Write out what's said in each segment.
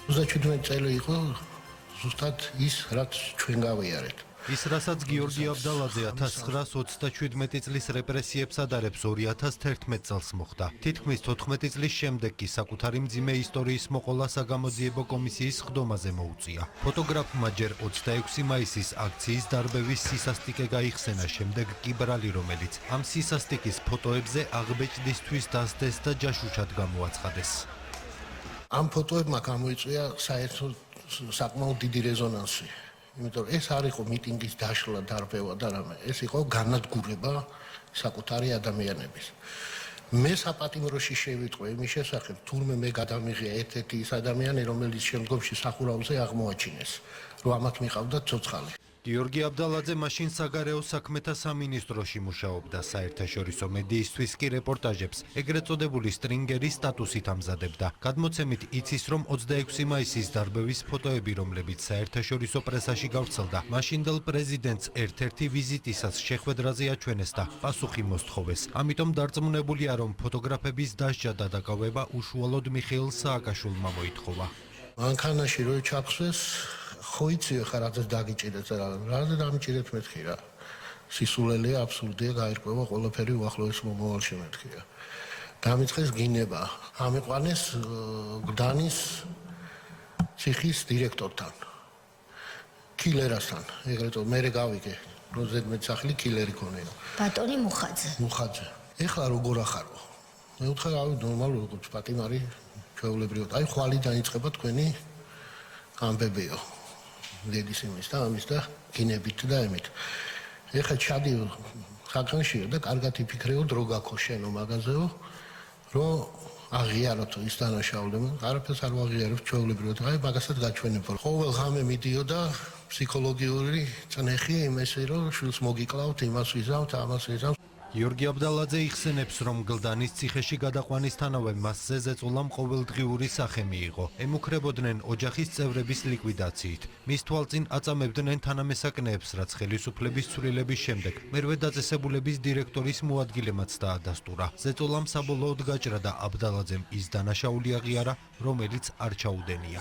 37 წელი იყო ზუსტად ის, რაც ჩვენ გავიარეთ. ის რასაც გიორგი აბდალაძე 1937 წლის რეპრესიებს ადარებს 2011 წელს მოხდა. თითქმის 14 წლის შემდეგ კი საკუთარი მძიმე ისტორიის მოყოლა საგამოძიებო კომისიის ხდომაზე მოუწია. ფოტოგრაფმა ჯერ 26 მაისის აქციის დარბევის სისასტიკე გაიხსენა, შემდეგ კი ბრალი, რომელიც ამ სისასტიკის ფოტოებზე აღბეჭდისთვის დასდეს და ჯაშუშად გამოაცხადეს. ამ ფოტოებმა გამოიწვია საერთოდ საკმაოდ დიდი რეზონანსი. იმიტომ ეს არ იყო მიტინგის დაშლა, დარბევა და რამე, ეს იყო განადგურება საკუთარი ადამიანების. მე საპატიმროში შევიტყვე იმის შესახებ, თურმე მე გადამიღია ერთ-ერთი ის ადამიანი, რომელიც შემდგომში სახურავზე აღმოაჩინეს, რომ ამათ მიყავდა ცოცხალი. გიორგი აბდალაძე მაშინ საგარეო საქმეთა სამინისტროში მუშაობდა, საერთაშორისო მედიისთვის კი რეპორტაჟებს ეგრეთ წოდებული სტრინგერის სტატუსით ამზადებდა. გადმოცემით იცის, რომ 26 მაისის დარბევის ფოტოები, რომლებიც საერთაშორისო პრესაში გავრცელდა, მაშინდელ პრეზიდენტს ერთ-ერთი ვიზიტისას შეხვედრაზე აჩვენეს და პასუხი მოსთხოვეს. ამიტომ დარწმუნებულია, რომ ფოტოგრაფების დასჯა და დაკავება უშუალოდ მიხეილ სააკაშვილმა მოითხოვა. მანქანაში რო ჩაფხსეს ხო იცი ხა რადგან დაგიჭირეთ რა დამიჭირეთ მეთქი რა სისულელია აბსურდია გაირკვევა ყველაფერი უახლოეს მომავალში მეთქია დამიწყეს გინება ამიყვანეს გდანის ციხის დირექტორთან კილერასთან ეგრეთო მე გავიგე რომ ზედმეტ სახლი კილერი ქონია ბატონი მუხაძე ეხლა როგორ ახარო მე ვთხარ რავი ნორმალურად როგორც პატიმარი ჩვეულებრივად აი ხვალი დაიწყება თქვენი ამბებიო დედის იმის და ამის და გინებით და ემით. ეხლა ჩადიო ხალხშიო და კარგად იფიქრეო დრო გაქო შენო მაღაზეო რომ აღიაროთ ის დანაშაულება არაფერს არ ვაღიარებ ჩვეულებრივად აი მაგასაც გაჩვენებო ყოველ ღამე მიდიოდა ფსიქოლოგიური წნეხი იმასე რომ შვილს მოგიკლავთ იმას ვიზავთ ამას ვიზავთ გიორგი აბდალაძე იხსენებს, რომ გლდანის ციხეში გადაყვანისთანავე მასზე ზეწოლამ ყოველდღიური სახე მიიღო. ემუქრებოდნენ ოჯახის წევრების ლიკვიდაციით. მის თვალწინ აწამებდნენ თანამესაკნეებს, რაც ხელისუფლების ცვლილების შემდეგ მერვე დაწესებულების დირექტორის მოადგილემაც დაადასტურა. ზეწოლამ საბოლოოდ გაჭრა და აბდალაძემ ის დანაშაული აღიარა, რომელიც არ ჩაუდენია.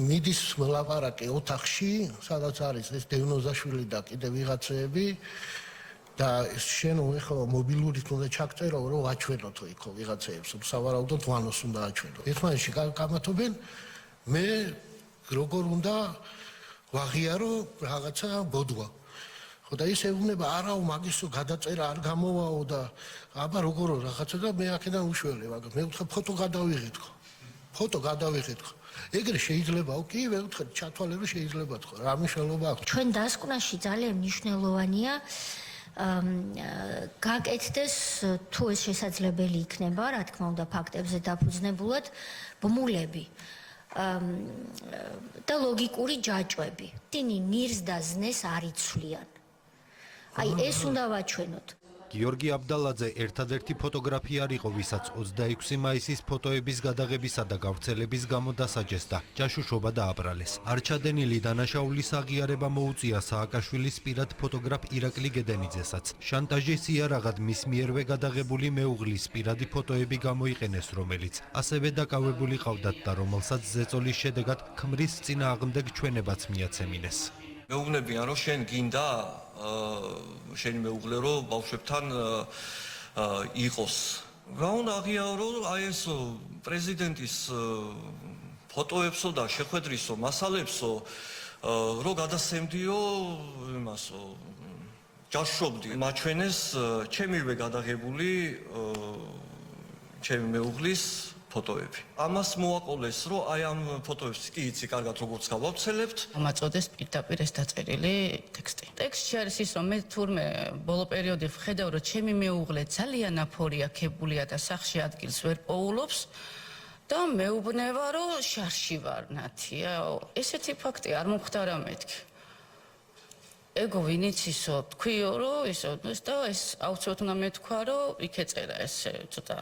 მიდის ლაპარაკი ოთახში, სადაც არის ეს დევნოზაშვილი და კიდე ვიღაცეები და შენ ეხლა მობილურით უნდა ჩაგწერო რომ აჩვენოთო იქო ვიღაცეებს სავარაუდოდ ვანოს უნდა აჩვენო ერთმანეთში გამათობენ მე როგორ უნდა ვაღიარო რაღაცა ბოდვა ხო და ის ეუბნება არაო მაგისო გადაწერა არ გამოვაო და აბა როგორო რაღაცა და მე აქედან უშველი მაგრამ მე ვთქვა ფოტო გადავიღეთ ეგრე შეიძლებაო კი მე ვთქვა ჩათვალე რომ შეიძლება თქო რა მნიშვნელობა აქვს ჩვენ დასკვნაში ძალიან მნიშვნელოვანია გაკეთდეს თუ ეს შესაძლებელი იქნება, რა თქმა უნდა, ფაქტებზე დაფუძნებულად ბმულები და ლოგიკური ჯაჭვები. ისინი ნირს და ზნეს არ იცვლიან. აი ეს უნდა ვაჩვენოთ. გიორგი აბდალაძე ერთადერთი ფოტოგრაფი არ იყო, ვისაც 26 მაისის ფოტოების გადაღებისა და გავრცელების გამო დასაჯეს და ჯაშუშობა დააბრალეს. არჩადენილი დანაშაულის აღიარება მოუწია სააკაშვილის პირად ფოტოგრაფ ირაკლი გედენიძესაც. შანტაჟის იარაღად მის მიერვე გადაღებული მეუღლის პირადი ფოტოები გამოიყენეს, რომელიც ასევე დაკავებული ყავდათ და რომელსაც ზეწოლის შედეგად ქმრის წინააღმდეგ ჩვენებაც მიაცემინეს. მეუბნებიან რომ შენ გინდა შენი მეუღლე რომ ბავშვებთან იყოს. რა უნდა აღიარო აი ეს პრეზიდენტის ფოტოებსო და შეხვედრისო მასალებსო რომ გადასცემდიო იმასო ჯაშშობდი მაჩვენეს ჩემივე გადაღებული ჩემი მეუღლის ფოტოები. ამას მოაყოლეს, რომ აი ამ ფოტოებს კი იცი კარგად როგორც გავავრცელებთ. ამაწოდეს პირდაპირ ეს დაწერილი ტექსტი. ტექსტში არის ის, რომ მე თურმე ბოლო პერიოდი ვხედავ, რომ ჩემი მეუღლე ძალიან აფორია ქებულია და სახში ადგილს ვერ პოულობს და მეუბნება, რომ შარში ვარ ნათია. ესეთი ფაქტი არ მომხდარა მეთქი. ego ვინიც ისო თქვიო, რომ ისო და ეს აუცილებლად უნდა მეთქვა, რომ იქ ეწერა ეს ცოტა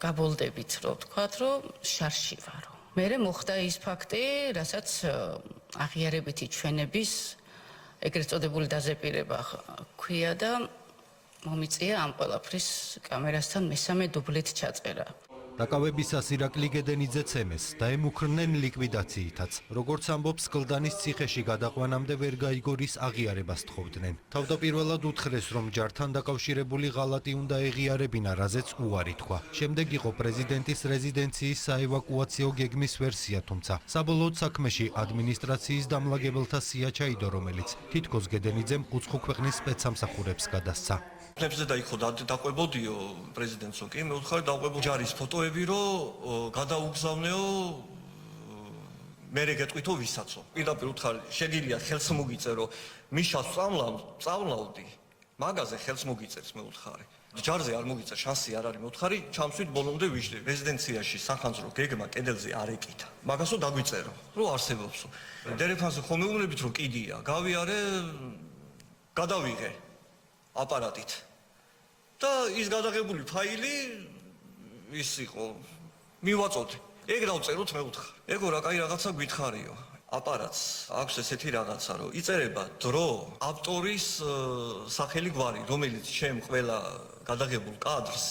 გაბოლდებით რომ ვთქვათ, რომ შარში ვარო. მერე მოხდა ის ფაქტი, რასაც აღიარებითი ჩვენების ეგრეთ წოდებული დაზეპირება ქვია და მომიწია ამ ყველაფრის კამერასთან მესამე დუბლით ჩაწერა. დაკავებისას ირაკლი გედენიძეც ემეს დაემუქრნენ ლიკვიდაციითაც. როგორც ამბობს, კლდანის ციხეში გადაყვანამდე ვერ გაიგორის აღიარებას თხოვდნენ. თავდაპირველად უთხრეს, რომ ჯართან დაკავშირებული ღალატი უნდა ეღიარებინა, რაზეც უარი თქვა. შემდეგ იყო პრეზიდენტის რეზიდენციის საევაკუაციო გეგმის ვერსია, თუმცა საბოლოოდ საქმეში ადმინისტრაციის დამლაგებელთა სია ჩაიდო, რომელიც თითქოს გედენიძემ უცხო ქვეყნის სპეცსამსახურებს გადასცა. ფლებზე დაიხო დაყვებოდიო პრეზიდენტსო კი მე ვუთხარი დაყვებო ჯარის ფოტოები რომ გადაუგზავნეო მე რეგეთყვითო ვისაცო პირდაპირ ვუთხარი შეგიძლია ხელს მოგიწერო მიშას სწავლავდი მაგაზე ხელს მოგიწერს მე ვუთხარი ჯარზე არ მოგიწერ შანსი არ არის მე ვუთხარი ჩამსვით ბოლომდე ვიждე რეზიდენციაში სახანძრო გეგმა კედელზე არ ეკითა მაგასო დაგვიწერო რომ არსებობსო დერეფანზე ხომ მეუბნებით რომ კიდია გავიარე გადავიღე აპარატით და ის გადაღებული ფაილი ის იყო მივაწოდე ეგ დავწეროთ მე ვუთხარ ეგო რა კაი რაღაცა გითხარიო აპარატს აქვს ესეთი რაღაცა რომ იწერება დრო ავტორის სახელი გვარი რომელიც ჩემ ყველა გადაღებულ კადრს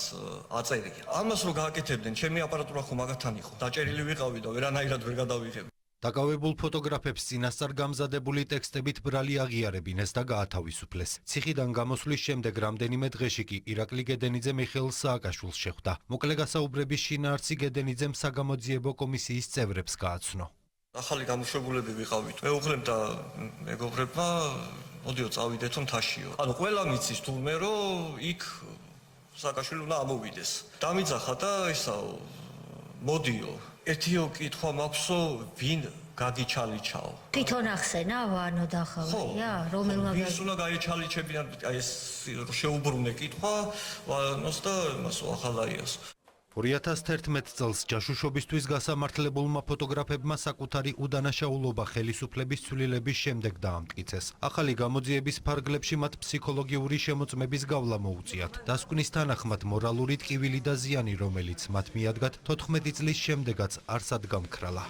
აწერია ამას რო გააკეთებდნენ ჩემი აპარატურა ხო მაგათთან იყო დაჭერილი ვიყავი და ვერანაირად ვერ გადავიღებ დაკავებულ ფოტოგრაფებს წინასწარ გამზადებული ტექსტებით ბრალი აღიარებინეს და გაათავისუფლეს. ციხიდან გამოსვლის შემდეგ რამდენიმე დღეში კი ირაკლი გედენიძე მიხეილ სააკაშვილს შეხვდა. მოკლე გასაუბრების შინაარსი გედენიძემ საგამოძიებო კომისიის წევრებს გააცნო. ახალი გამოშვებულები ვიყავით. მეუღლემ და მეგობრებმა მოდიო წავიდეთო მთაშიო. ანუ ყველა მიცის თურმე რომ იქ სააკაშვილი უნდა ამოვიდეს. დამიძახა და ისაო მოდიო ეთიო კითხვა მაქვსო ვინ გაგიჩალიჩაო თვითონ ახსენა ვანო დახავია რომელმა ვის უნდა გაიჩალიჩებიან აი ეს შეუბრუნე კითხვა ვანოს და მასო ახალაიას 2011 წელს ჯაშუშობისთვის გასამართლებულმა ფოტოგრაფებმა საკუთარი უდანაშაულობა ხელისუფლების ცვლილების შემდეგ დაამტკიცეს. ახალი გამოძიების ფარგლებში მათ ფსიქოლოგიური შემოწმების გავლა მოუწიათ. დასკვნის თანახმად მორალური ტკივილი და ზიანი, რომელიც მათ მიადგათ 14 წლის შემდეგაც არსად გამქრალა.